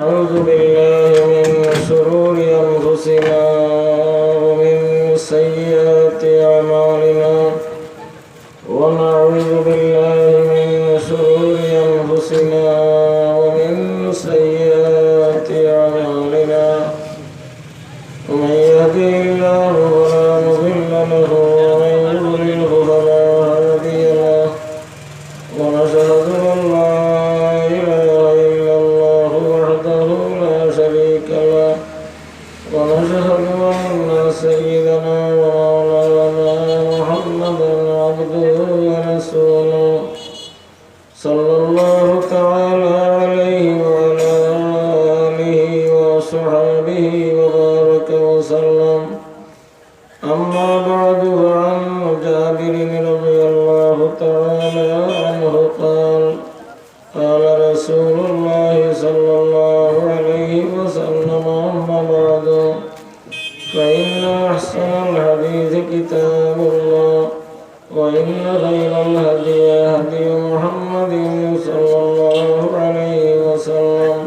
أعوذ بالله من شرور أنفسنا ومن سيئات أعمالنا ونعوذ بالله من شرور أنفسنا ومن سيئات أعمالنا من يهده الله فلا مضل له ومن يضلله فلا هادي له ونشهد أن لا إله إلا الله وحده لا شريك له ونشهد أن سيدنا ومولانا محمدا عبده ورسوله صلى الله تعالى عليه وعلى آله وصحبه وبارك وسلم. أما بعد فعن جابر رضي الله تعالى عنه قال قال رسول الله صلى الله عليه وسلم: أما بعد فإن أحسن الحديث كتاب الله وإن خير الهدي هدي محمد صلى الله عليه وسلم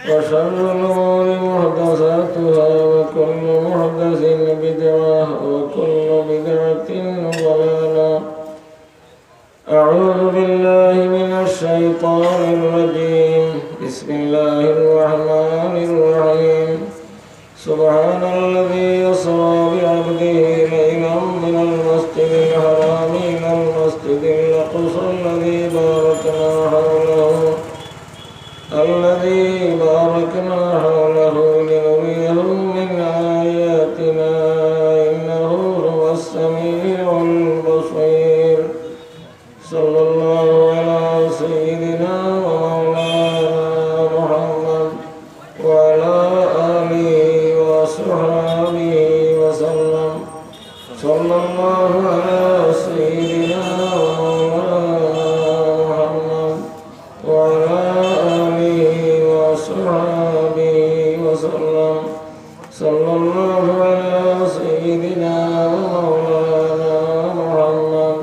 وشر الأمور محدثاتها وكل محدث بدعة وكل بدعة ضلالة. أعوذ بالله من الشيطان الرجيم. بسم الله الرحمن الرحيم. سبحان الذي يسرى بعبده ليلا من المسجد الحرام إلى المسجد الأقصى الذي باركنا حوله لنريه من آياتنا إنه هو السميع البصير. صلى الله على سيدنا ومولانا محمد وعلى آله وصحبه وسلم. صلى الله على سيدنا ومولانا محمد وعلى آله وصحبه وسلم. صلى الله على سيدنا ومولانا محمد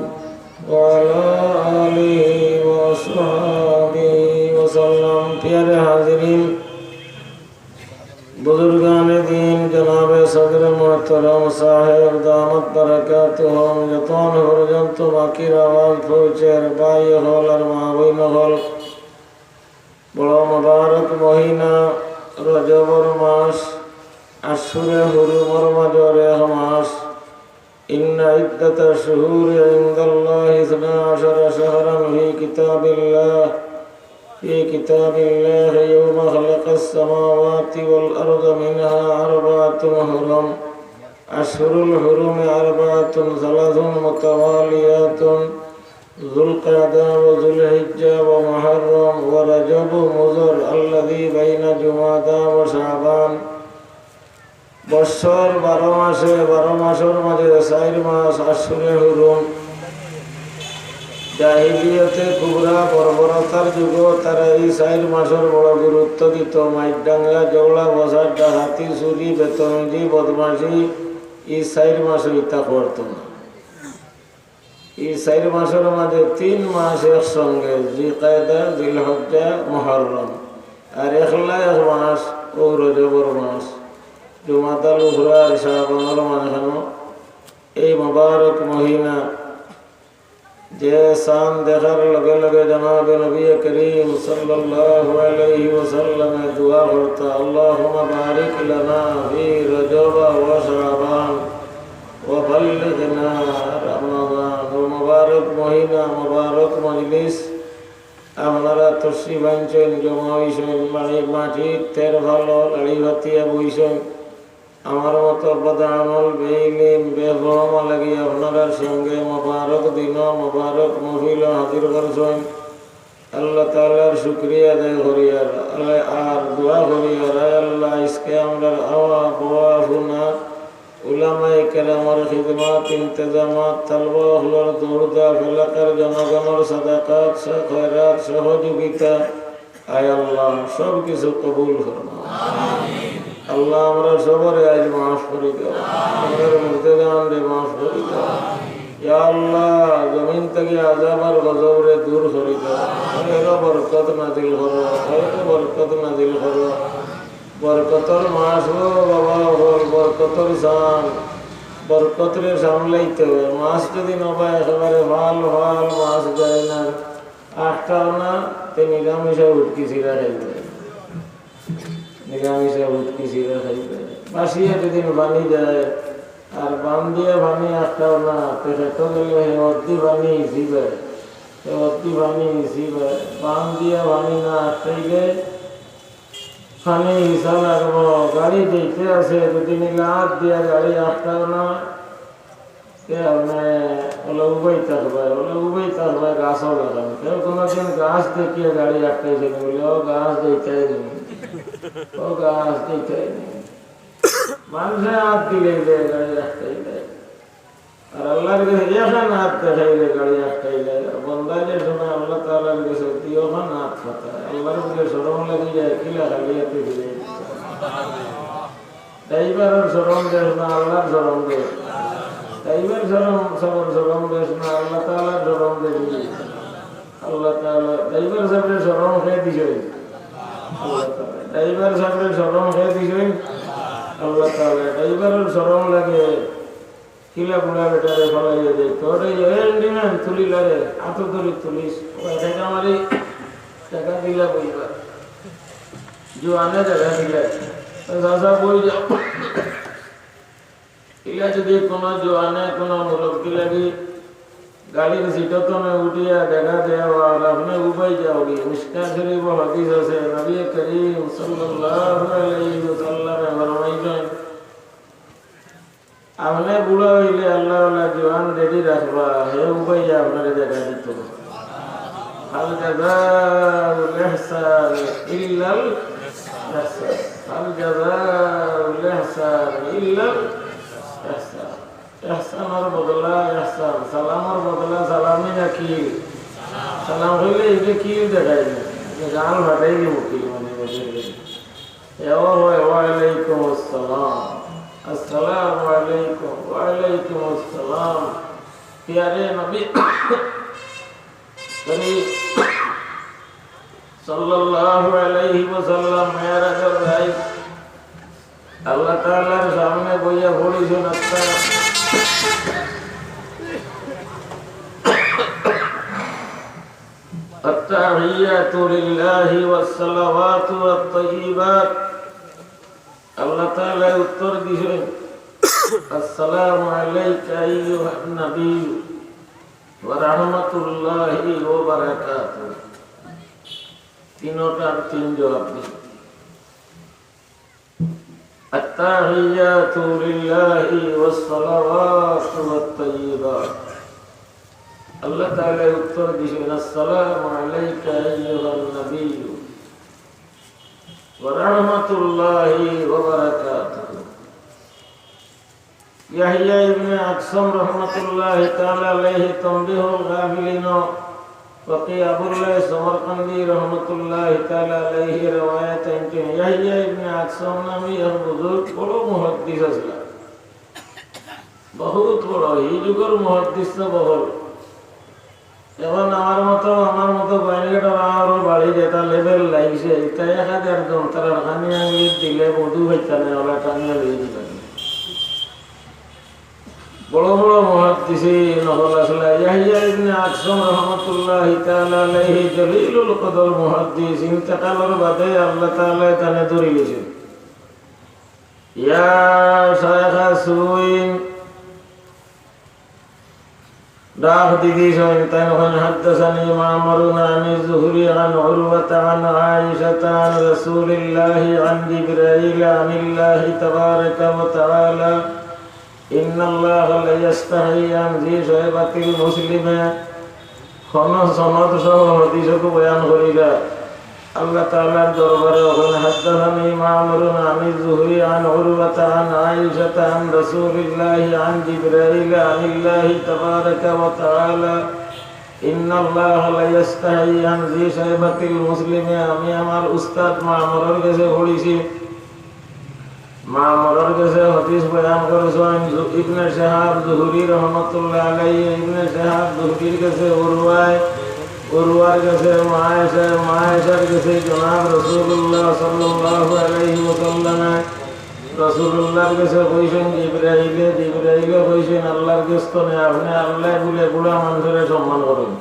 وعلى آله وصحبه وسلم. प्यारे हाज़िरीन, बुजुर्गान दीन, जनाब सदर मोहतरम साहेब दामत बरकातुहुम यतन पर्यন্ত বাকির আওয়াজ পৌঁছের ভাই হল আর মা বইন হল। বড় মুবারক মহিনা রজবর মাস, আশুরে হুরুমর মাঝরে মাস। ইন্না ইদ্দাতা শুহুরি ইনদাল্লাহি 12 শাহরান ফি কিতাবিল্লাহ في كتاب الله يوم خلق السماوات والأرض منها 4 حرم. أشهر الحرم 4 ثلاث متواليات: ذو القعدة وذو الحجة ومحرم ورجب مضر الذي بين جمادى وشعبان. বছর 12 মাসে 12 মাসের মাঝে 4 মাস আশুরে হুরুম। জাহিলিয়তে কুবরা বর্বরতার যুগ তারা এই 4 মাসের বড় গুরুত্ব দিত। মাইডাঙ্গা, জগলা, বসার, ডাহাতি, চুরি, বেতনজি, বদমাশি এই 4 মাস ইতা করত না। এই 4 মাসের মাঝে 3 মাস একসঙ্গে: জিলকায়দা, জিলহজ্জা, মুহররম। আর একলা 1 মাস ও রজবর মাস, জুমাদাল উখরা আর শাবানের মাঝখানে। এই মুবারক মহিনা যে শান দেখার লগে লগে জনাব নবী করিম সাল্লাল্লাহু আলাইহি ওয়াসাল্লাম দোয়া করতা: আল্লাহুম্মা বারিক লানা ফি রজব ওয়া শাবান ওয়া বাল্লিগনা রমাদান। ও মুবারক মহিনা, মুবারক মজলিস আপনারা তশরিফ আনছেন, জমা হইছেন, মাটির তের ভালো লাড়ি ভাতিয়া বইছেন। আমার মতো বদামল বেইলিম বেফহম লাগি আপনার সঙ্গে মুবারক দিন মুবারক মহফিল হাজির করছেন। আল্লাহ তাআলার শুকরিয়া আদায় করি আর দোয়া করি আল্লাহ আজকে আমরা আওয়া বোয়া ফুনা উলামায়ে কেরামের খিদমত ইন্তজামাত তালবা হলর দৌড়দা এলাকার জনগণের সাদাকাত খয়রাত সহযোগিতা আয় আল্লাহ সব কিছু কবুল করুন। আল্লাহ আমরা সবারে আজ মাফ করে দাও, আমাদের মুর্তেদান রে মাফ করে দাও। ইয়া আল্লাহ জমিন থেকে আযাব আর গজব রে দূর করে দাও, এর বরকত নাযিল করো, এর বরকত নাযিল করো। বরকতর মাস গো বাবা, বরকতর জান, বরকতরে সামলাইতে হবে। মাছ যদি নবা একেবারে ভাল ভাল মাছ যায় না, আটটাও না, তে নিরামিষে উটকি চিরা খাইবে, নিরামিষে উটকি চিরা খাইবে। বাসিয়ে যেদিন বানি যায় আর বান দিয়ে বানি আটটাও না, তে খেতে গেলে হে অর্ধি বানি হিসিবে, হে অর্ধি বানি হিসিবে। বান দিয়ে বানি না আটটাইলে পানি হিসা লাগবো। গাড়ি দেখতে আছে যদি লাভ দিয়া গাড়ি আটটাও না, ওলা উবাই থাকবে, ওলা উবাই থাকবে গাছও লাগান। কেউ কোনোদিন গাছ দেখিয়ে গাড়ি আটকাইছে বলে ও গাছ দেখতে ও গাছ দেখতে মানুষে হাত দিলে গাড়ি আটকাইলে, আর আল্লাহর কাছে এখন হাত দেখাইলে গাড়ি আটকাইলে। বন্দায় যে শোনা আল্লাহ তাআলার কাছে ওখান হাত ফাটায়, আল্লাহর বলে সরম লাগি যায় কিলা খালিয়াতে ফিরে। ড্রাইভারের সরম দেশ না আল্লাহর সরম দেশ, ড্রাইভার সরম দেশ না আল্লাহ তাআলার সরম দেশ। আল্লাহ তাআলা ড্রাইভার সাহেবের সরম খেয়ে দিছে, আল্লাহ তাআলা ড্রাইভার সাহেবের সরম খেয়ে দিছে। আল্লাহ তাআলা ড্রাইভারের সরম লাগে কিলা বুড়া বেটারে ফলাইয়ে দেয়, তোর এই তুলি লাগে আত ধরি তুলিস টাকা মারি টাকা দিলা বইবার জোয়ানে টাকা দিলে দাদা বই যাও। ইলা যদি কোনো জোয়ানে কোনো মুরব্বী লাগি গাড়ির সিটতনে উঠিয়া দেখা দেওয়া আর আপনি উবাই যাওগি। মিশকাত শরীফ হাদিস আছে, নবী করিম সাল্লাল্লাহু আলাইহি ওয়াসাল্লাম ফরমাইছেন, আপনি বুড়া হইলে আল্লাহ জোয়ান রেডি রাখবা, হে উবাই আপনার দেখা দিত। হাল জাযাউল ইহসান ইল্লাল ইহসান, হাল জাযাউল ইহসান ইল্লাল ইহসান। ইহসানের বদলা ইহসান, সালামের বদলা সালামি না কিল। সালাম হইলে এটা কিল দেখাই না, গান ভাটাই দিব কিল মানে ওয়ালাইকুম আসসালাম, আসসালামু আলাইকুম, ওয়ালাইকুম আসসালাম। প্যারে নবী করিম সাল্লাল্লাহু আলাইহি ওয়াসাল্লাম মেরাজের রাত আল্লাহ তাআলার সামনে বইয়া পড়িছেন التحيات لله والصلوات والطيبات। আল্লাহ তাআলা উত্তর দিয়েছেন আসসালামু আলাইকা আইয়ুহান নবী ওয়া রাহমাতুল্লাহি ওয়া বারাকাতুহু। তিনটার তিন জবাব দিয়েছেন। التحيات لله والصلوات والطيبات। আল্লাহ তাআলা উত্তর দিয়েছেন আসসালামু আলাইকা আইয়ুহান নবী ওয়া রাহমাতুল্লাহি ওয়া বারাকাতুহু। ইয়াহইয়া ইবনে আকসাম রাহমাতুল্লাহি তাআলা আলাইহি তানবীহুল গাফিলিন ওয়াকি আবুল্লাহ সমরকান্দি রাহমাতুল্লাহি তাআলা আলাইহি riwayat এনকে ইয়াহইয়া ইবনে আকসাম নামে এক বুজুর্গ বড় মুহাদ্দিস ছিলেন, বহুত বড় এই যুগের মুহাদ্দিস বহুল। এখন আমার মতো বাইরেটা আরো বাড়ি যেটা লেভেল লাগছে তাই একাদের জন তারা খানি আঙুলি দিলে মধু হইতা নেই, ওরা টানিয়া দিয়ে দিবেন। বড় বড় মুহাদ্দিসি নহল আসলে ইয়াহইয়া ইবনে আকসাম রাহমাতুল্লাহি তাআলা আলাইহি জলিলুল কদর মুহাদ্দিস ইন্তেকালের বাদে আল্লাহ তাআলা তানে ধরে গেছেন। ইয়া শায়খা সুইন ডাক দিদি তাই হাদাসানি মা'মারুন আন যুহরি আন উরওয়াতা আন আয়েশাতা আন রাসূলিল্লাহি আন জিবরাইল আনিল্লাহি তাবারাকা ওয়া তাআলা ইন্নাল্লাহা লা ইস্তাহি আন জি শাইবাতিল মুসলিমে। কোন সনদ সহ হাদিসকে বয়ান করিলা আল্লাহ তাআলার দরবারে ওখানে হাদাসানি মা'মারুন আন যুহরি আন উরওয়াতা আন আয়েশাতা আন রাসূলিল্লাহি আন জিবরাইল আনিল্লাহি তাবারাকা ওয়া তাআলা ইন্নাল্লাহা লা ইস্তাহি আন জি শাইবাতিল মুসলিমে। আমি আমার উস্তাদ মা'মারের কাছে পড়েছি মামরের কাছে হাদিস বয়ান করেছেন ইবনে শাহাব যুহরি রহমাতুল্লাহ আলাইহি। ইবনে শাহাব যুহরির কাছে উরওয়ার কাছে মায়েশার কাছে জনাব রাসূলুল্লাহ সাল্লাল্লাহু আলাইহি ওয়াসাল্লাম রাসূলুল্লাহর কাছে কইছেন জিবরাইলে কইছেন আল্লাহর কাছে আপনি আল্লাহ বলে বুড়া মানুষের সম্মান করেন।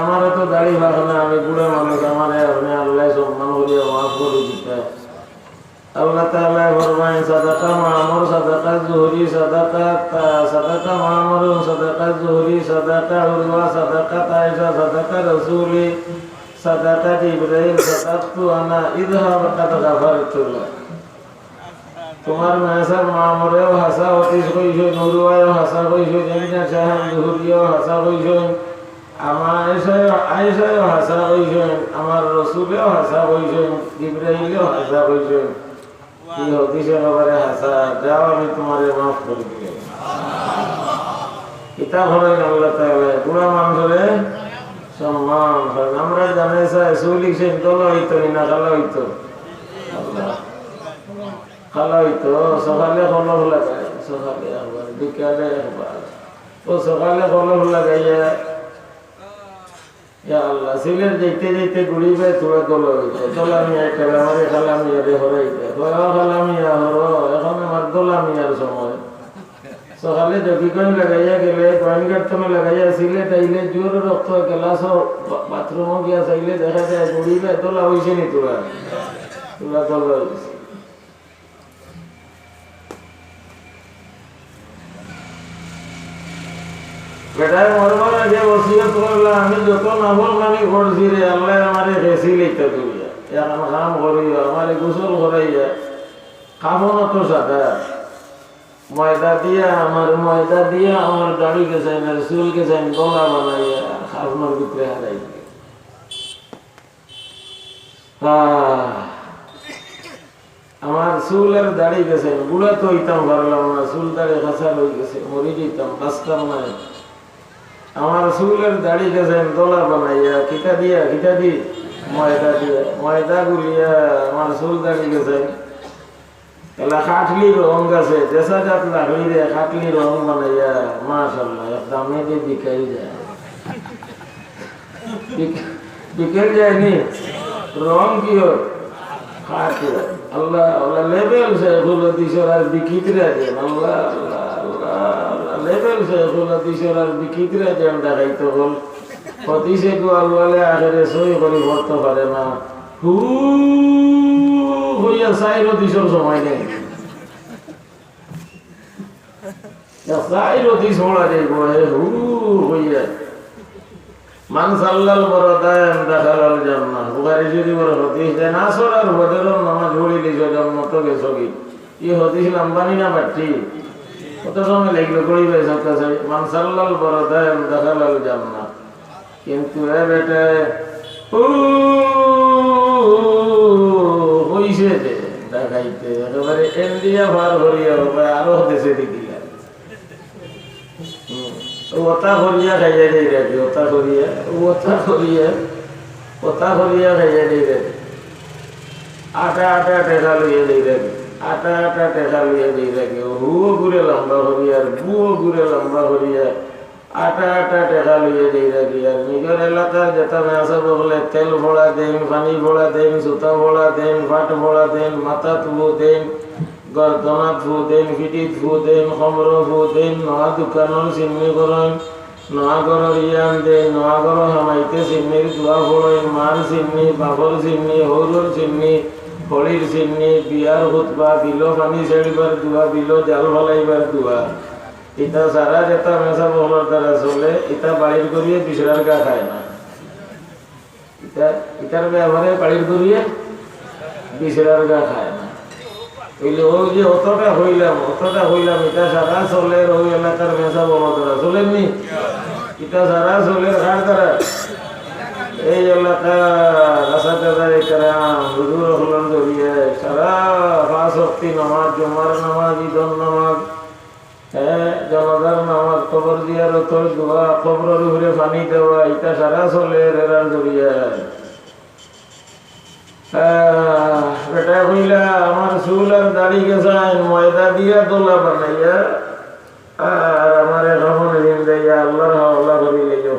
আমার তো দাড়ি ভাগ না, আমি বুড়া মানুষ, আমার আপনি আল্লাহ সম্মান করিয়া মাফ করে দিতে। আল্লাহ তাআলা ফরমায় সাদাকা মামুর সাদাকা যুহরি সাদাকা মামুর সাদাকা যুহরি সাদাকা উরওয়া সাদাকা আয়েশা সাদাকা রাসূলি সাদাকা জিবরাইল সাদাকতু আনা ইযহাব কাদ গাফারতু লাক। তোমার মেসার মামুরেও হাসা অতীশ কইছেন, উরওয়াও হাসা কইছেন, ইবনে শাহাব যুহরিও হাসা কইছেন, আমার আয়েশাও হাসা কইছেন, আমার রাসূলেও হাসা কইছেন, জিবরাইলও হাসা কইছেন। কি হদিসের ব্যাপারে হাসা যাও আমি তোমারে মাফ করে দিলাম। কিতাব হলেন আল্লাহ তাআলা বুড়া মানুষের সম্মান। আমরা জানাই সুলি সে দল হইতো না খালা হইতো, খালা হইতো সকালে কলর লাগায়, সকালে একবার বিকালে একবার, ও সকালে কলর লাগাইয়া আল্লাহ সিলের যেতে যেতে ঘুরিবে তোরা দোলা হইতে দোলামিয়া খেলামারে খালামিয়ারে হরাইতে খালামিয়া হর এখন আমার দোলামিয়ার সময়। সকালে দেখি কইন লাগাইয়া গেলে কয়েন গার্থনে লাগাইয়া সিলেট আইলে জোর রক্ত গেলাস বাথরুমও গিয়া চাইলে দেখা যায় ঘুরিবে দোলা হইছে নি তোরা তোরা দোলা হইছে। বেটায় মরবার আগে ওসিয়ত করলা আমি যত নাফল মানি করছি রে আল্লাহ আমারে বেশি লইতে করিয়া এখন কাম করিয়া আমারে গোসল করাইয়া কামন তো সাদা ময়দা দিয়া আমার দাড়ি গেছেন আর চুল গেছেন গলা বানাইয়া খাবনোর ভিতরে হারাই আমার চুল আর দাড়ি গেছেন বুড়া তো হইতাম পারলাম না, চুল দাড়ি খাঁচা হয়ে গেছে মরি যেতাম বাঁচতাম না। আমার চুলের দাড়ি গেছেন দোলা বানাইয়া কিটা দি ময়দা গুলিয়া আমার চুল দাড়ি গেছেন এলা খাটলি রং গেছে দেশা জাত লাগলি রে খাটলি রং বানাইয়া মাশাআল্লাহ দামে দিয়ে বিকাই যায়, বিকেল যায়নি রং কি খাটে আল্লাহ আল্লাহ লেবেল সে এগুলো দিশর আর বিকিতরা দেন আল্লাহ আল্লাহ আল্লাহ লেবেল সে এগুলো দিশর আর বিকিতরা দেন দেখাইতে হল হদিসে গোয়ালে আখেরে সই করে ভরতে পারে না হু হইয়া সাইরো দিশর সময় নেই সাইরো দিশ হলা যাইব হু হইয়া মান সাল্লাল বরদান দাখালাল জান্নাহ। বুখারী শরীফের হাদিস দেন আসর আর বদরের নামাজ পড়িলে জান্নাত গেছগি। এই হাদিস লম্বানি না বাটি কত সময় লাগলো কইবে সকাছে মান সাল্লাল বরদান দাখালাল জান্নাহ। কিন্তু এ বেটা কইছে যে দেখাইতে একেবারে ইন্ডিয়া পার করিয়া হবে আরো দেশে দিকে ওটা করিয়া খাইয়া দেই রাখি ওটা করিয়া খাইয়া দেই রাখি আটা টেকা লইয়া দেই রাখি আটা টেকা লইয়া দেই রাখি হুও ঘুরে লম্বা করিয়া আর বুও ঘুরে লম্বা করিয়া আটা টেকা লইয়া দেই রাখি। আর নিজের এলাকার যেটা মেসা বলে তেল ভোড়া দেন, পানি ভোড়া দেন, সুতা ভোড়া দেন, পাট ভোড়া দেন, মাথা তুবো দেন, গর্দনা ফু দেন, ফিটিত ফু দেন, খমর ফু দেন, নয়া দোকানের চিমনি করেন, নয়া ঘরের ইয়ান দেন, নয়া ঘর হামাইতে চিমনির দোয়া ফোড়েন, মার চিমনি, বাবর চিমনি, হৌরর চিমনি, হলির চিমনি, বিয়ার হুতবা, বিলো পানি ছেড়িবার দোয়া, বিলো জাল ফলাইবার দোয়া। ইটা সারা যেটা মেসা বহলার দ্বারা চলে ইটা বাড়ির করিয়ে বিছড়ার গা খায় না। ইটার ব্যবহারে বাড়ির করিয়ে বিছড়ার গা খায় না। ওই যে অতটা হইলাম এটা সারা চলে ওই এলাকার মেসা বলা দ্বারা চলেননি, এটা সারা চলে কার দ্বারা এই এলাকা রাসাদার হুজুর হলাম জড়িয়ে সারা 5 ওয়াক্ত নামাজ, জুমার নামাজ, ঈদের নামাজ, জমাদার নামাজ, কবর জিয়ারত দোয়া, কবরের উপরে পানি দেওয়া, এটা সারা চলে এরার জড়িয়ে বেটা কইলা আমার চুল আর দাড়ি গেছাইন ময়দা দিয়া দোলা বানাইয়া আর আমার এখন জিন্দাইয়া আল্লাহর হাওলা করি লইও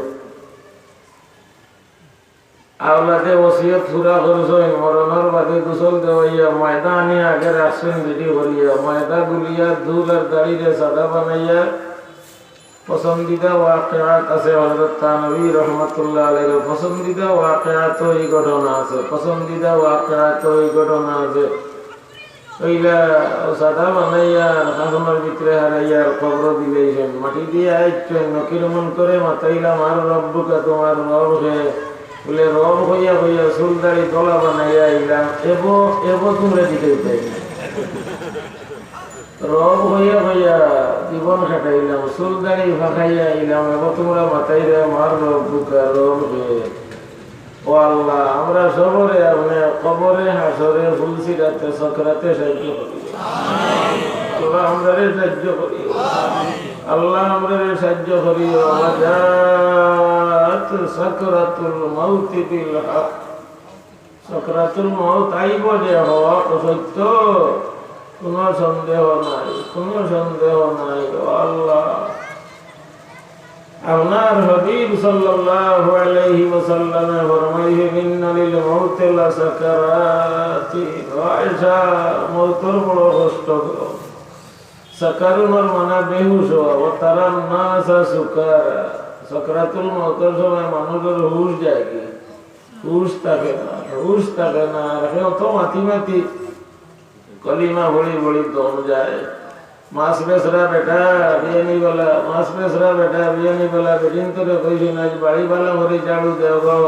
আওলাদে ওসিয়ত পুরা করছেন মরণের বাদে গোসল দেওয়াইয়া ময়দা আনি আগে রাখছেন রেডি করিয়া ময়দা গুলিয়া দুল আর দাড়িরে সাদা বানাইয়া পছন্দিদা ওয়াকিয়াত আছে হযরত তানভী রাহমাতুল্লাহ আলাইহির পছন্দিদা ওয়াকিয়াত এই ঘটনা আছে পছন্দিদা ওয়াকিয়াত এই ঘটনা আছে ওইলা সাদা বানাইয়া খাজনার ভিতরে হারাইয়া কবর দিলেছেন মাটি দিয়ে আইছেন নকিরমন করে মাতাইলা মার রব্বুকা তোমার রব হে বলে রব হইয়া হইয়া চুল দাড়ি দলা বানাইয়া আইলাম এব তোমরা দিতে চাই রব হইয়া হইয়া জীবন খাটাইলাম চুল দাড়ি ফাঁকাইয়া আইলাম এব তোমরা মাতাইরা মার রব্বুকা রব হে ও আল্লাহ আমরা সবরে আপনি কবরে হাসরে ফুলসিরাতে সকরাতে সাহায্য করি আল্লাহ আমরা সাহায্য করি আল্লাহ আমরা সাহায্য করি আজাত সাকরাতুল মাউত বিল হক সাকরাতুল মাউত আইব যে হক সত্য কোনো সন্দেহ নাই ও আল্লাহ আপনার হাবিব সাল্লাল্লাহু আলাইহি ওয়াসাল্লাম ফরমাইলেন ইন্না লিল মাউতি লাসাকারাতি আয়েশা মওতের বড় কষ্ট সাকারুনর মানে বেহুশ হওয়া ও তারান নাসা সুকারা সাকরাতুল মাউতের সময় মানুষের হুশ যায় কি হুশ থাকে না রাখে তো মাতি কলিমা বড়ি দম যায় মাছ বেসরা বেটা বিয়ানি বেলা বেদিন করে কইছেন আজ বাড়ি বালা ভরে ঝাড়ু দেও গো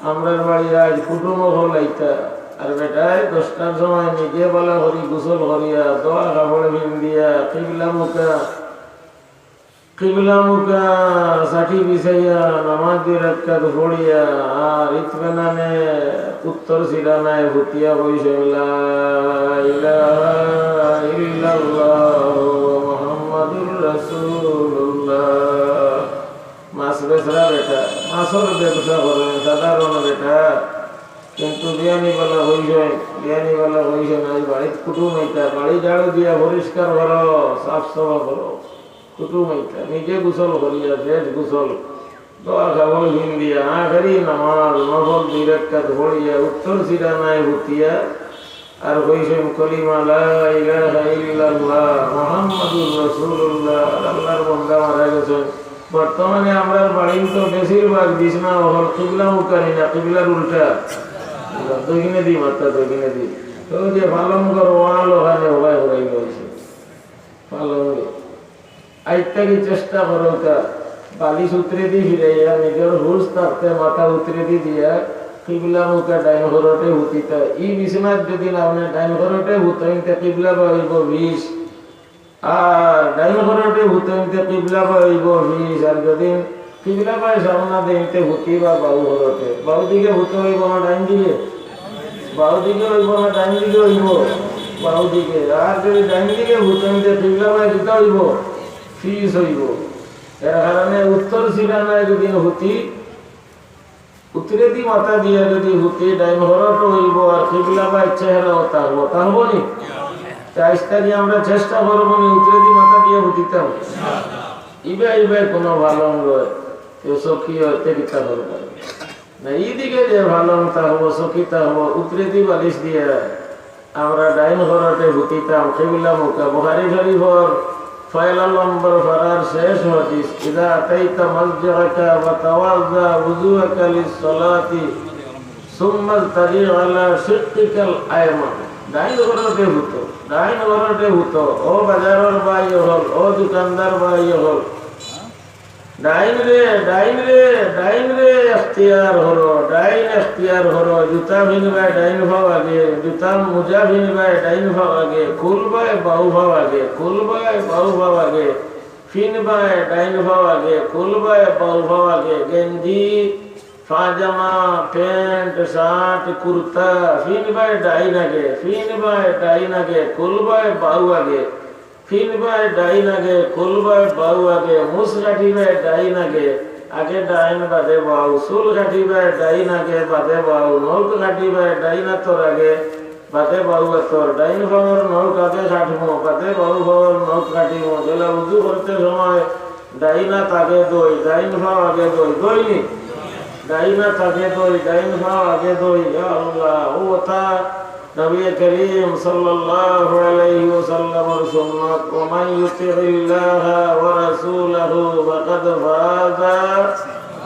আমরার বাড়ি আজ কুটুম হলাইতা আর বেটাই 10টার সময় নিজে বালা ভরি গোসল করিয়া দোয়া কাপড় দিয়া কিবলা মুখা ষাটি বিছাইয়া নামাজ 2 রাকাত পড়িয়া আর ইতমেনানে উত্তর সিরানায় ভুতিয়া বইছে লা ইলাহা ইল্লাল্লাহ মুহাম্মাদুর রাসূলুল্লাহ মাছ বেচরা বেটা মাছের ব্যবসা করে সাধারণ বেটা কিন্তু বিয়ানি বেলা হইছেন আজ বাড়িতে কুটুম হইতা বাড়ি ঝাড়ু দিয়া পরিষ্কার করো সাফ সাফা করো কুটুম হইতা নিজে গোসল করিয়া শেষ গোসল দোয়া কাপড় দিয়া আখেরি নামাজ নফল 2 রাকাত পড়িয়া উত্তর সিরানায় ভুতিয়া আর কইছেন কলিমা লা ইলাহা ইল্লাল্লাহ মুহাম্মাদুর রাসূলুল্লাহ আল্লাহর বান্দা মারা গেছেন বর্তমানে আমরা বাড়ির তো বেশিরভাগ বিছনা হল কিবলা মুখানি না কিবলার উল্টা দক্ষিণে দি মাত্রা দক্ষিণে দি তো যে পালন করো ওয়াল ওখানে হবাই হয়ে গেছে পালন আইটাকে চেষ্টা করো তা বালিশ উতরে দি ফিরাইয়া নিজের হুশ থাকতে মাথা উতরে দিয়া কিবলা মুখা ডাইন ঘরতে হুতিতা ই বিছনার যদি আপনি ডাইন ঘরতে হুতাইতে কিবলা হইব 20 আর ডাইন ঘরতে হুতাইতে কিবলা হইব 20 আর যদি কিবলা পায় সামনা দিতে হুতি বা বাউ ঘরতে বাউ দিকে হুতে হইব না ডাইন দিকে বাউ দিকে হইব না ডাইন দিকে হইব বাউ দিকে আর যদি ডাইন দিকে হুতাইতে কিবলা পায় দিতে হইব 20 হইব এর কারণে উত্তর সিরানায় যদি হুতি উত্তরে দি মাথা দিয়া যদি হুতি ডাইন ঘরতে হইব আর কিবলা পায় চেহারা তাহব নি চাইস্তা দিয়ে আমরা চেষ্টা করবো নি উত্তরে দি মাথা দিয়ে হুতিতাম ইবে কোনো ভালো নয় কেউ সখী হইতে কিতা করবে না এইদিকে যে ভালো হবো সখীতা হবো উত্তরে দি বালিশ দিয়ে আমরা ডাইন ঘরতে হুতিতাম কিবলা মুখা বুখারী শরীফর 6 নম্বর ফারার শেষ হাদিস ইদা আতাইতা মাসজিদাকা ওয়া তাওয়াজ্জা ওযুআকা লিস-সালাতি সুম্মা তারি আলা শিক্কিকাল আয়মান ডাইন ঘরতে হুতো ও বাজারের ভাই হল ও দোকানদার ভাই হল ডাইন রে ইখতিয়ার হলো জুতা ভিনবাই ডাইন ভাও আগে জুতা মোজা ভিনবাই ডাইন ভাও আগে খুলবাই বাহু ভাও আগে ফিনবাই ডাইন ভাও আগে খুলবাই বাহু ভাও আগে গেঞ্জি পাজামা প্যান্ট শার্ট কুর্তা ফিনবাই ডাইন আগে খুলবাই বাহু আগে ফিনবাই ডাইন আগে খুলবাই বাহু আগে মুসরাটিবাই ডাইন আগে আগে ডাইন বাদে বাউ, চুল কাটিবে ডাইন আগে বাদে বাউ, নখ কাটিবে ডাইন তোর আগে বাদে বাউ তোর, ডাইন ভাবর নখ আগে কাটবো বাদে বাউ ভাবর নখ কাটিব। যেগুলা উজু করতে সময় ডাইনা তাকে দই, ডাইন ভাব আগে দই, দইনি ডাইনা তাকে দই, ডাইন ভাব আগে দই। আল্লাহ ও তা নবী করিম সাল্লাল্লাহু আলাইহি ওয়াসাল্লামের সুন্নাত। ওয়া মান ইউতিইল্লাহা ওয়া রাসূলাহু ফাকাদ ফাযা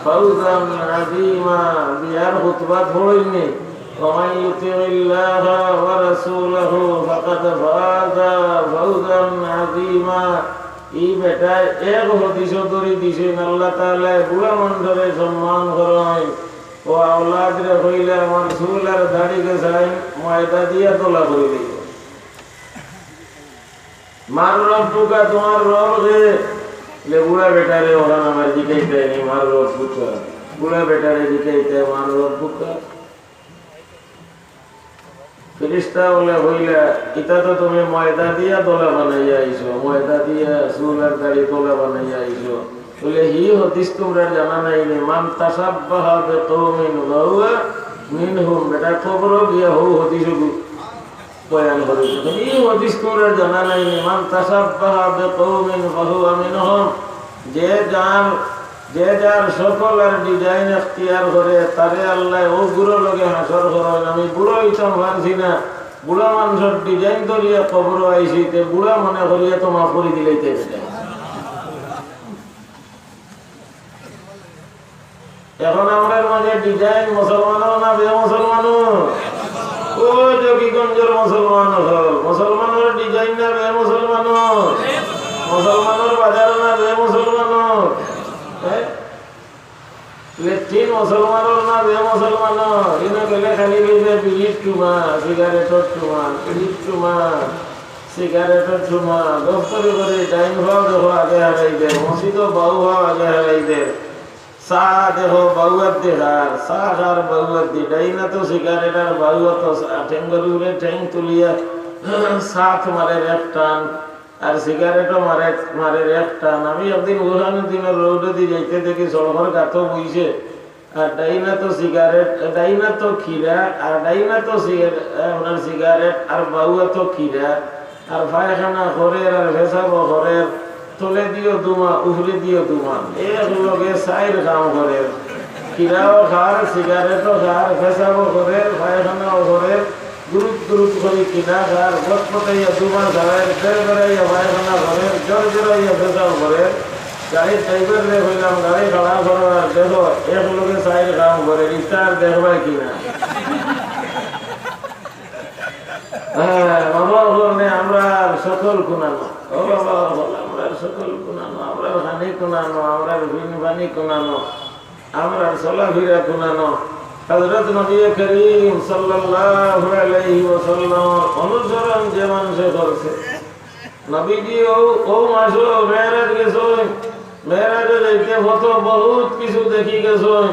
ফাওজান আযীমা। বিয়ার খুতবা পড়িনি, ওয়া মান ইউতিইল্লাহা ওয়া রাসূলাহু ফাকাদ ফাযা ফাওজান আযীমা। এই বেটায় এক হাদিস ধরে দিছেন আল্লাহ তাআলা বুড়া মন্ডলে সম্মান করেন। ও আওলাদ রে হইলে আমার চুল আর দাড়িকে চাই ময়দা দিয়া তোলা করে দিল। মার রব টুকা তোমার রব রে বুড়া বেটারে ওরা আমার জিকাইতে নি মার রব টুকা, বুড়া বেটারে জিকাইতে মার রব টুকা। ফিরিস্তা বলে হইলে এটা তো তুমি ময়দা দিয়া তোলা বানাইয়া আইছো, ময়দা দিয়া চুল আর দাড়ি তোলা বানাইয়া আইছো। বলে হি হদিস তোমরা জানা নাই নি, মান তাসাব্বাহা বিকওমিন ফাহুয়া মিনহুম। বেটা খবর গিয়া হো হদিস বয়ান করে, এই হদিস তোমরা জানা নাই নি, মান তাসাব্বাহা বিকওমিন ফাহুয়া মিনহুম। যে যার সকল আর ডিজাইন এখতিয়ার করে তারে আল্লাহ ও বুড়ো লগে হাসর করেন। আমি বুড়ো ইতাম পারছি না, বুড়া মানুষের ডিজাইন ধরিয়া কবর আইসি, তে বুড়া মনে করিয়া তো মাফ করে দিলেইতে বেটা। এখন আমরা মাঝে ডিজাইন মুসলমানও না বে মুসলমানও, ও যোগীগঞ্জের মুসলমান হল মুসলমানের ডিজাইন না বে মুসলমান, মুসলমানের বাজার না বে মুসলমান, লেট্রিন মুসলমানের না বে মুসলমান। এনে গেলে খালি গেছে বিড়ির টুমা, সিগারেটর টুমা, বিড়ির টুমা, সিগারেটর টুমা, দপ্তরি করে ডাইন ভাও দেখো আগে হারাই দেয়, মসজিদ বাউ ভাও আগে হারাই দেয়। চাহ দেখো বাউয়ার দেখার, চাহ আর বাউয়ার দি ডাইনা তো সিগারেট আর বাউয়া তো ঠেঙ্গর উড়ে ঠেং তুলিয়া সাথ মারে এক টান, আর সিগারেটও মারে এক টান। আমি একদিন উহানের দিনের রোডে দিয়ে যাইতে দেখি সড়কের গাঁথও বইছে, আর ডাইনা তো সিগারেট, ডাইনা তো খিরা, আর ডাইনা তো সিগারেট আর বাউয়া তো খিরা, আর পায়খানা ঘরের আর ভেসাবো ঘরের, তোলে দিও দুমা উফরে দিও দুমা, এক লগে সাইর কাম করে, খিরাও খার, সিগারেটও খার, ভেসাবো ঘরের, পায়খানাও ঘরের, গুরুত গুরুত করে কিনা খার, বটপটাইয়া দুমা খারের, বের বেড়াইয়া পায়খানা ঘরের, জোর জোরাইয়া ভেসাব ঘরের। গাড়ির ড্রাইভার রে হইলাম গাড়ি খাড়া করো আর দেখো এক লগে সাইর কাম করে, ইস্টার দেখবাই কিনা। হ্যাঁ বাবা বললে আমরা সকল কুনানো, ও বাবা আমরা সকল কুনানো, আমরা হানি কুনানো, আমরা ভিন বানি কুনানো, আমরা চলাফেরা কুনানো। হযরত নবী করিম সাল্লাল্লাহু আলাইহি ওয়াসাল্লাম অনুসরণ যে মানুষে করছে, নবীজি ও মাসো মেরাজ গেছেন, মেরাজে যাইতে হতো বহুত কিছু দেখি গেছেন।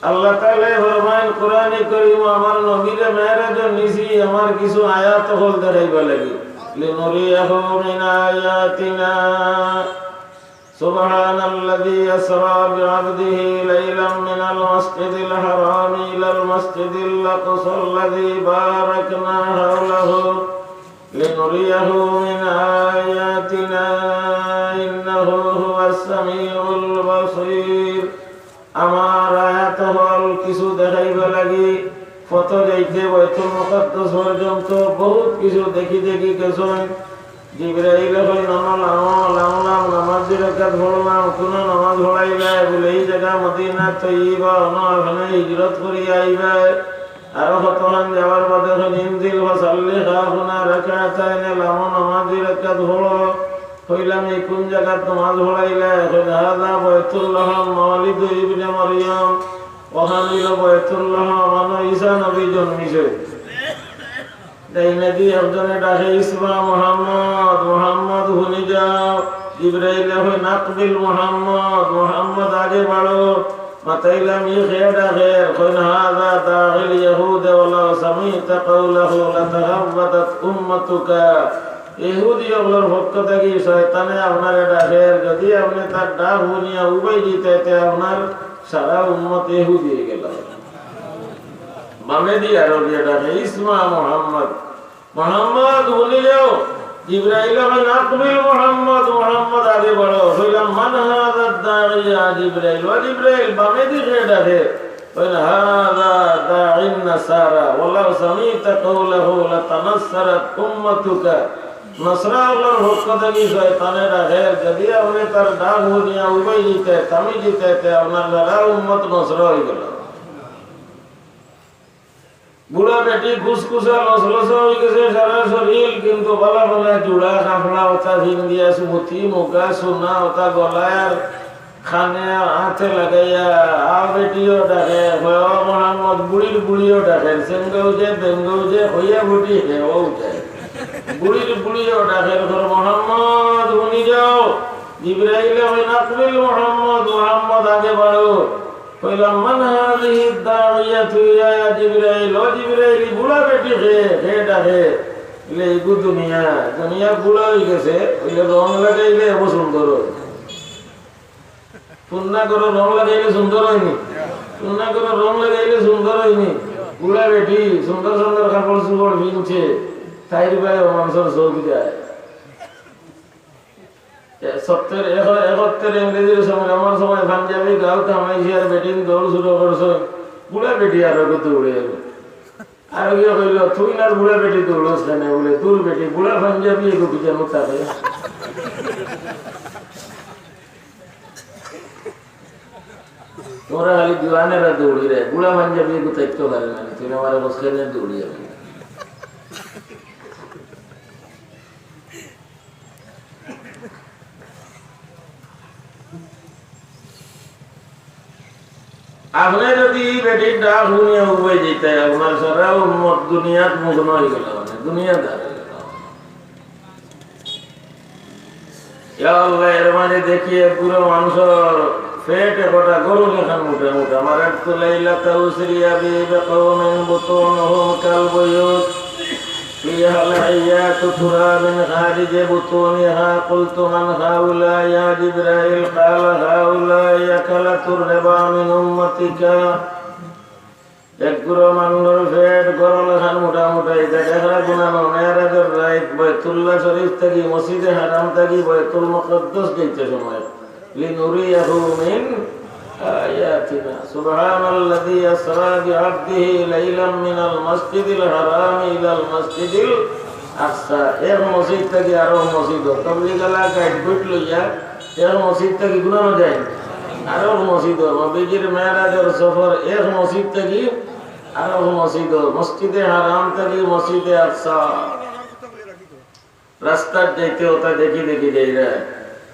আল্লাহ তাআলা ফরমান কোরআনে কারীম আমার নবীরে মেরাজে নিছি আমার কিছু আয়াত হল দেখাইবা লাগি, লিনুরিয়াহু মিন আয়াতিনা সুবহানাল্লাযী আসরা বিআবদিহি লাইলাম মিনাল মাসজিদিল হারামি ইলাল মাসজিদিল আকসাল্লাযী বারাকনা হাওলাহু লিনুরিয়াহু মিন আয়াতিনা ইন্নাহু হুয়াস সামিউল বাসীর। আমার আয়াত হল কিছু দেখাইবা লাগি, কত যাইতে বাইতুল মুকাদ্দাস পর্যন্ত বহুত কিছু দেখি দেখি গেছেন। জিবরাইল কই নামালাম নামাজ রাকাত পড়লাম, কোন নামাজ পড়াইবা বলে এই জায়গা মদিনা তৈয়বা ওখানে হিজরত করি আইবা, আরো কতক্ষণ যাওয়ার বাদে ইনজিল ওয়াসাল্লি খাফুনা রাকাতাইন লামো নামাজ রাকাত পড়ো। কইলাম এই কোন জায়গা নামাজ পড়াইলা, হাযা বাইতুল্লাহ মাওলিদ ইবনে মারইয়াম, ওখানে হইল বাইতুল্লাহ মানে ঈসা নবী জন্মিছে। তাই নাকি একজনে ডাকে ইসমা মুহাম্মদ, মুহাম্মদ শুনি যাও। জিবরাইল কই নাকবিল মুহাম্মদ, মুহাম্মদ আগে বাড়ো। মাতাইলাম ই খেয়ে ডাকে, কইন হাযা দাখিল ইয়াহুদ ওয়ালা সামিতা কাওলাহু লাতাহাব্বাতাত উম্মাতুকা ইহুদি অবলর পক্ষ থেকে শয়তানে আপনার ডাকের, যদি আপনি তার ডাক শুনিয়া উবাই দিতে আপনার সারা উম্মত ইহুদি হয়ে গেল। বামে দিয়ে আরো দিয়ে ডাকে ইসমা মোহাম্মদ, মোহাম্মদ বলে যাও। জিবরাইল নাকবিল মোহাম্মদ, মোহাম্মদ আগে বড় হইলাম মান হাযা দাইয়া জিবরাইল, ওয়া জিবরাইল বামে দিয়ে ডাকে কইলা হাযা দাইন নাসারা ওয়ালাউ সামিতা কওলাহু লাতানাসসারাত উম্মাতুকা। নসরা আল্লাহর পক্ষ থেকে শয়তানের ডাকে, যদি আপনি তার ডাক শুনিয়া উবাই দিতে থামি দিতে আপনার সারা উম্মত নসরা হয়ে গেল। বুড়া বেটি খুসখুসা লসলসা হয়ে গেছে সারা শরীর, কিন্তু ভালো ভালো জুড়া কাপড়া ওটা ভিন্দিয়া সুমতি মুগা সোনা ওটা গলায় আর খানে হাতে লাগাইয়া আ বেটিও ডাকে মোহাম্মদ, বুড়ির বুড়িও ডাকেন, সেঙ্গেও যে বেঙ্গেও যে হইয়া বুটি হেও যায়, বুড়ির বুড়িও ডাকেন মোহাম্মদ উনি যাও। জিবরাইল নাকবিল মোহাম্মদ, মোহাম্মদ আগে বাড়ো। কইলাম মান হাযিহি দাইয়াতু ইয়া জিবরাইল, ও জিবরাইল বুড়া বেটি হে ডাকে লে গু দুনিয়া, দুনিয়া বুড়া হয়ে গেছে, ওইলে রং লাগাইলে এত সুন্দর হয়। পুন্না করে রং লাগাইলে সুন্দর হয়নি, পুন্না করে রং লাগাইলে সুন্দর হয়নি। বুড়া বেটি সুন্দর সুন্দর কাপড় চোপড় কিনছে, তাইর ভাই মানুষের চোখ যায়। সত্তর একত্তর ইংরেজির সময় আমার সময় পাঞ্জাবি গাও থামাইছি আর বেটিন দৌড় শুরু করছো, বুড়া বেটি আরো দৌড়ে যাবে। আর গিয়ে কইল তুই না বুড়া বেটি দৌড়স কেন, বলে তোর বেটি বুড়া পাঞ্জাবি এগো পিছানো থাকে। তোমরা খালি জোয়ানেরা দৌড়ি রে, বুড়া পাঞ্জাবি এগো দায়িত্ব পারে না, তুই আমার বসখানে দৌড়ি যাবে। আপনি যদি বেটির ডাক শুনিয়া উবাই যেতে আপনার সারা উম্মত দুনিয়াত মগ্ন হয়ে গেল, মানে দুনিয়া দাঁড়িয়ে গেল। এর মাঝে দেখিয়ে পুরো মানুষের পেট একটা গরু লেখান মোটা মোটা আমার তো লাইলা তাউসরিয়া বিকওমিন বুতুনহুম কালবুয়ুত فيها الحيات ترى من خارج بطونها قلت من هؤلاء يا جبرائيل قال هؤلاء أكلة الربا من أمتك। এক গুরু মানুষের পেট গরল খান মোটা মোটা, এটা দেখা গুনানো মেয়েরাজের রাইত বাইতুল্লাহ শরীফ থেকে মসজিদে হারাম থেকে বাইতুল মুকদ্দাস যাইতে সময় লিনুরিয়াহু মিন آياتنا سبحان الذي أسرى بعبده ليلا من المسجد الحرام إلى المسجد الأقصى। एक मस्जिद तक आरो मस्जिद तबलीग वाला गाइड बुट लइया एक मस्जिद तक गुनानो जाए आरो मस्जिद नबीजीर मेराजर सफर एक मस्जिद तक आरो मस्जिद मस्जिदे हराम तक मस्जिदे अक्सा रास्ता जाइते होता देखी देखी যাই রে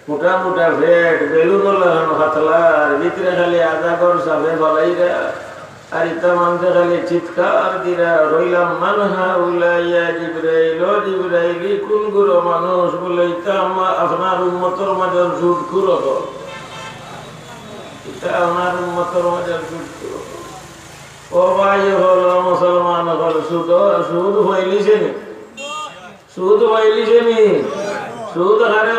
মোটা মোটা ভেট বেলুন লাগানো হাতলা আর ভিতরে খালি আধা ঘর সাফে বলাই রে আর ইতা মানতে খালি চিৎকার দিরা রইলাম মান হাউলাইয়া জিবরাইল, ও জিবরাইল কোন গুরু মানুষ, বলে ইতা আপনার উম্মতের মাঝে জুট খুলো, ইতা আপনার উম্মতের মাঝে জুট খুলো। ও ভাই হল মুসলমান হল সুদ সুদ হইলিছে নি, সুদ হইলিছে নি, সুদ হারে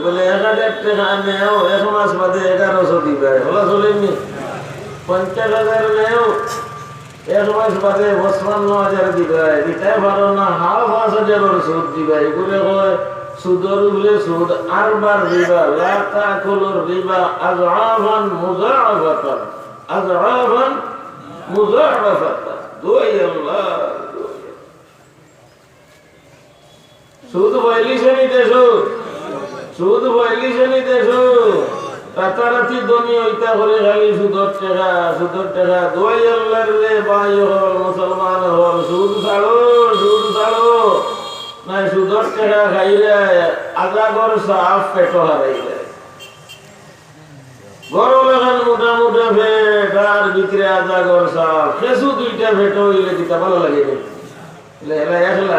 বলে 1000 টাকা নেও এক মাস বাদে 1100 দিবে, হলো চলেনি। 50,000 নেও এক মাস বাদে 55,000 দিবে, দিতে পারো না 5,000 সুদ দিবে। এগুলো হয় সুদর বলে সুদ আরবার রিবা, লা তাকুলুর রিবা আযআফান মুযাআফাতান, আযআফান মুযাআফাতান। দুই আল্লাহ সুদ বইলিছে নি দেশো, সুদ বইলিছে নি দেশো, রাতারাতি ধনী হইতা করে খালি সুদর টাকা। দুই আল্লাহর রে ভাই হল মুসলমান হল, সুদ ছাড়ো, সুদ ছাড়ো, নাই সুদর টাকা খাইলে আজাগর সাফ পেট হারাইলে। গরম এখন মোটা মোটা ভেট আর ভিতরে আজাগর সাফ, খেসু দুইটা ভেট হইলে দিতে ভালো লাগে।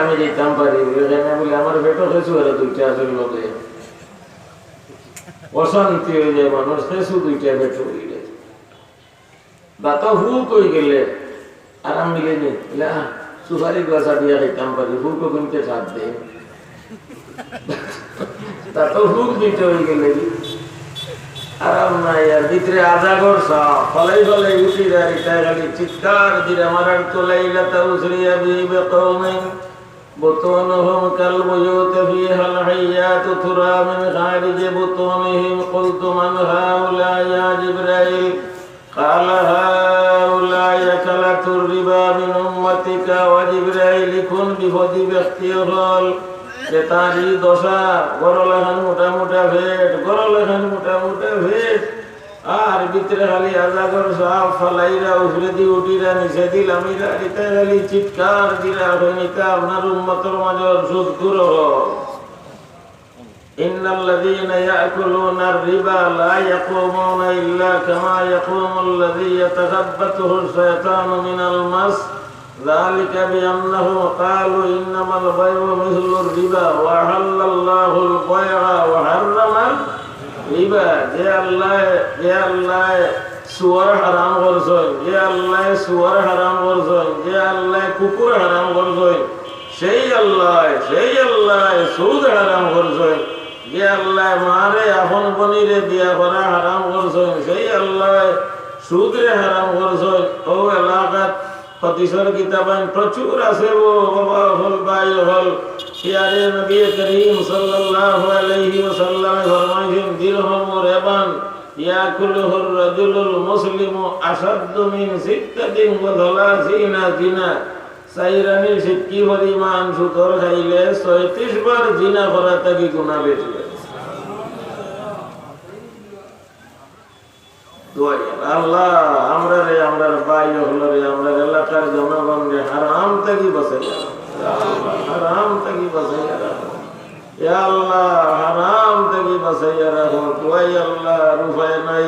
আমি যেতাম পারি বলে আমার পেটও খেসু আর দুইটা আসলে লোকে অশান্তি হয়ে যায়, মানুষ খেসু দুইটা পেট হয়ে যায়। বাতা হুক হয়ে গেলে আরাম মিলেনি, সুপারি গাছা দিয়ে খাইতাম পারি, হুকও কিনতে সাথ দেয়। তা তো হুক দিতে হয়ে গেলে আরাম নাই আর ভিতরে আজাগর সাপ ফলাই ফলাই উঠি দাঁড়িয়ে খালি চিৎকার দিলে মারার তোলাইলা তা উসরিয়া বিবে কওমিন بطونهم كالبيوت فيها الحيات ترى من خارج بطونهم قلت من هؤلاء يا جبرائيل قال هؤلاء أكلة الربا من أمتك وجبرائيل كن بفضل اختيار তারি দশা গরলেখান মোটা মোটা ভেট গরলেখান মোটা মোটা ভেট আর ভিতরে খালি আজাগর সাপ ফালাইরা উফরে দি উঠিরা নিচে দিলামিরা এটা খালি চিৎকার দিরা হইনিতা আপনার উম্মতের মাঝে সুদখুর ইন্নাল্লাযীনা ইয়াকুলুনা আর-রিবা লা ইয়াকুমুনা ইল্লা কামা ইয়াকুমুল লাযী ইয়াতাখাব্বাতুহু আশ-শায়তানু মিনাল মাস ذلك بأنه قالوا إنما البيع مثل الربا وأحل الله البيع وحرم الربا যে আল্লাহ সুয়ার হারাম করছেন যে আল্লাহ সুয়ার হারাম করছেন যে আল্লাহ কুকুর হারাম করছেন সেই আল্লাহ সুদ হারাম করছেন যে আল্লাহ মারে আপন বনিরে বিয়া করা হারাম করছেন সেই আল্লাহ সুদরে হারাম করছেন ও এলাকাত হদিসের কিতাবান প্রচুর আছে ও বাবা হল ভাই হল প্যারে নবী করিম সাল্লাল্লাহু আলাইহি ওয়াসাল্লাম ফরমাইছেন দিরহাম ও রিবান ইয়াকুলুহুর রাজুলুল মুসলিমু আশাদ্দু মিন সিত্তাতিন ওয়া সালাসিনা জিনা সাইরানির সিটকি পরিমাণ সুদর খাইলে 36 বার জিনা করা তাকি গুনাহ বেশি আল্লাহ আমরা রে আমরার ভাই হলো রে আমরা এলাকার জনগণ রে হারাম থেকে বাঁচাইয়া হারাম থেকে বাঁচাইয়া রাখো ইয়া আল্লাহ হারাম থেকে বাঁচাইয়া রাখো তুই আল্লাহ রুফায় নাই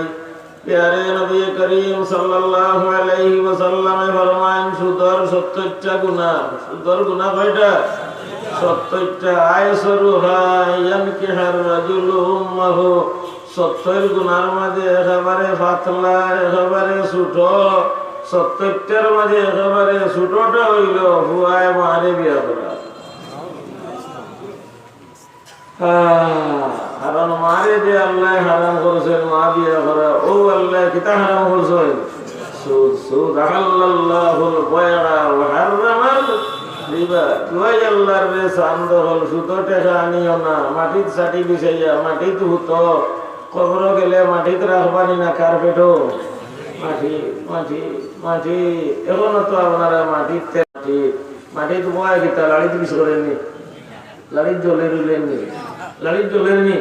প্যারে নবী করিম সাল্লাল্লাহু আলাইহি ওয়াসাল্লামে ফরমান সুদর 70টা গুনাহ সুদর গুনাহ কয়টা 70টা আয়সরুহা ইয়ানকিহার রাজুলু উম্মাহু 70 গুনার মাঝে একেবারে পাতলা একেবারে ছোট 70টার মাঝে একেবারে ছোটটা হইল হুয়ায় মারে বিয়া করা কারণ মারে যে আল্লাহ হারাম করেছেন মা বিয়া করা ও আল্লাহ কিতা হারাম করছেন সুদ সুদ আহাল্লাল্লাহুল বাই'a ওয়া হাররামাল রিবা তুই আল্লাহর রে চান্দ হল সুদ টাকা আনিও না মাটিত ছাটি বিছাইয়া মাটিত হুতো কবর গেলে মাটিতে রাখবানি না কার্পেটও মাটি মাটি মাটি এখনো তো আপনারা মাটিতে মাটিতে বয় গীতা লাড়িতে কিছু করেননি লাড়ির জলে রুলেননি লাড়ির জলের নি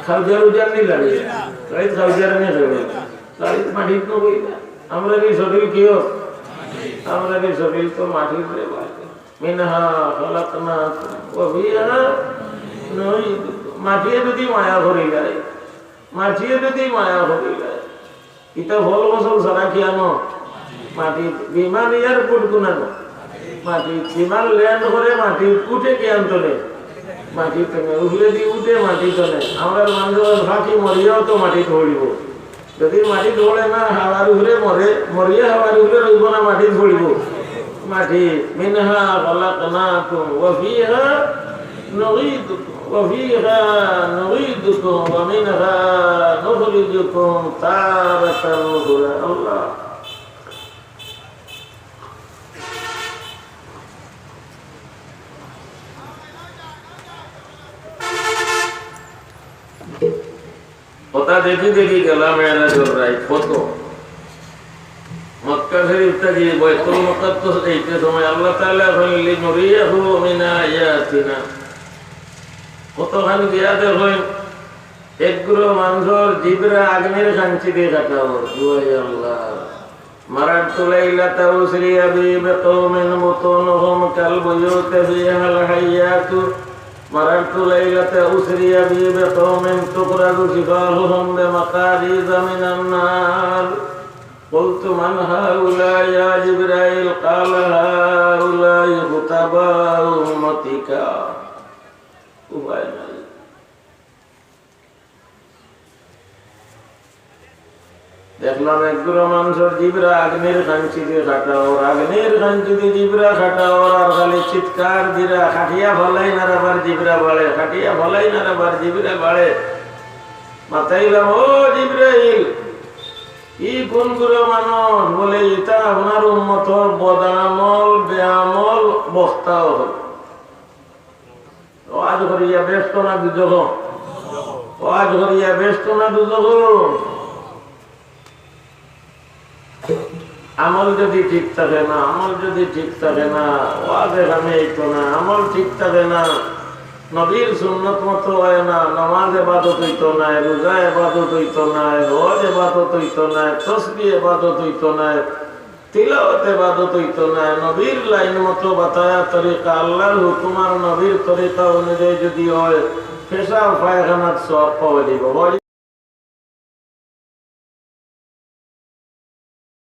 খাউজার উজার নি লাড়িত খাউজার নি লাড়িত মাটিত নবই আমরা কি শরীর কেউ আমরা কি শরীর তো মাটির রে মিনহা খালাকনাকুম ওয়া ফিহা নুঈদুকুম মাটিয়ে যদি মায়া করি যায় মাটিয়ে যদি মায়া হয়ে যায় এটা ভল বছর সারা কি আনো মাটি বিমান এয়ারপোর্ট গুনানো মাটি বিমান ল্যান্ড করে মাটি উঠে কি আনতলে মাটি থেকে উঠলে দিয়ে উঠে মাটি তলে আমরা মানুষ ফাঁকি মরিয়াও তো মাটি ধরিব যদি মাটি ধরে না হাওয়ার উপরে মরিয়া হাওয়ার উপরে রইব না মাটি ধরিব মাটি মিনহা খালাকনাকুম ওয়া ফিহা নুঈদুকুম وفيها نعيدكم ومنها نخرجكم تارة أخرى الله ওটা দেখি গেলাম মেরাজুর রায় কত মক্কা শরীফ থেকে বাইতুল মুকাদ্দাস এইতে সময় আল্লাহ তাআলা বললেন নুরিয়াহু মিন আয়াতিনা কতখানি দিয়া দেখেন একগুলো মানুষের জিবরা আগ্নের কাঞ্চি দিয়ে কাটাবো আল্লাহ মারার তুলাইলা তাউসরি আবিবে কওমিন মুতুনহুম কাল বুয়ুতি ফিহাল হাইয়াতু মারার তুলাইলা তাউসরি আবিবে কওমিন তুকরাদু শিফাহুহুম বিমাকারিজ মিনান নার قلت من هؤلاء يا جبرائيل قال هؤلاء خطباء أمتك উপায় নাই দেখলাম একগুলো মানুষের জিবরা আগ্নের খাঞ্চি দিয়ে খাটাও, আগ্নের খাঞ্চি দিয়ে জিবরা খাটাও, আর খালি চিৎকার দিরা খাটিয়া ফলাই না আবার জিবরা বাড়ে, খাটিয়া ফলাই না আবার জিবরা বাড়ে। মাতাইলাম, ও জিব্রাইল, ই কোন করে মানুষ? বলে এটা আপনার উম্মতর বদামল বেআমল বক্তাও হল। ওয়াজ করিয়া ব্যস্ত না দুজক, ওয়াজ করিয়া ব্যস্ত না দুজক। আমল যদি ঠিক থাকে না, আমল যদি ঠিক থাকে না, ওয়াজে কামে এইতো না, আমল ঠিক থাকে না, নবীর সুন্নত মতো হয় না, নামাজ ইবাদত হইতো না, রোজা ইবাদত হইতো না, হজ ইবাদত হইতো না, তাসবিহ ইবাদত হইতো না, তিলাওয়াত ইবাদত হইতো না। নবীর লাইন মতো বাতায়া তরিকা, আল্লাহর হুকুম আর নবীর তরিকা অনুযায়ী যদি হয়, পেশাব পায়খানার সওয়াব পাওয়া যাবে।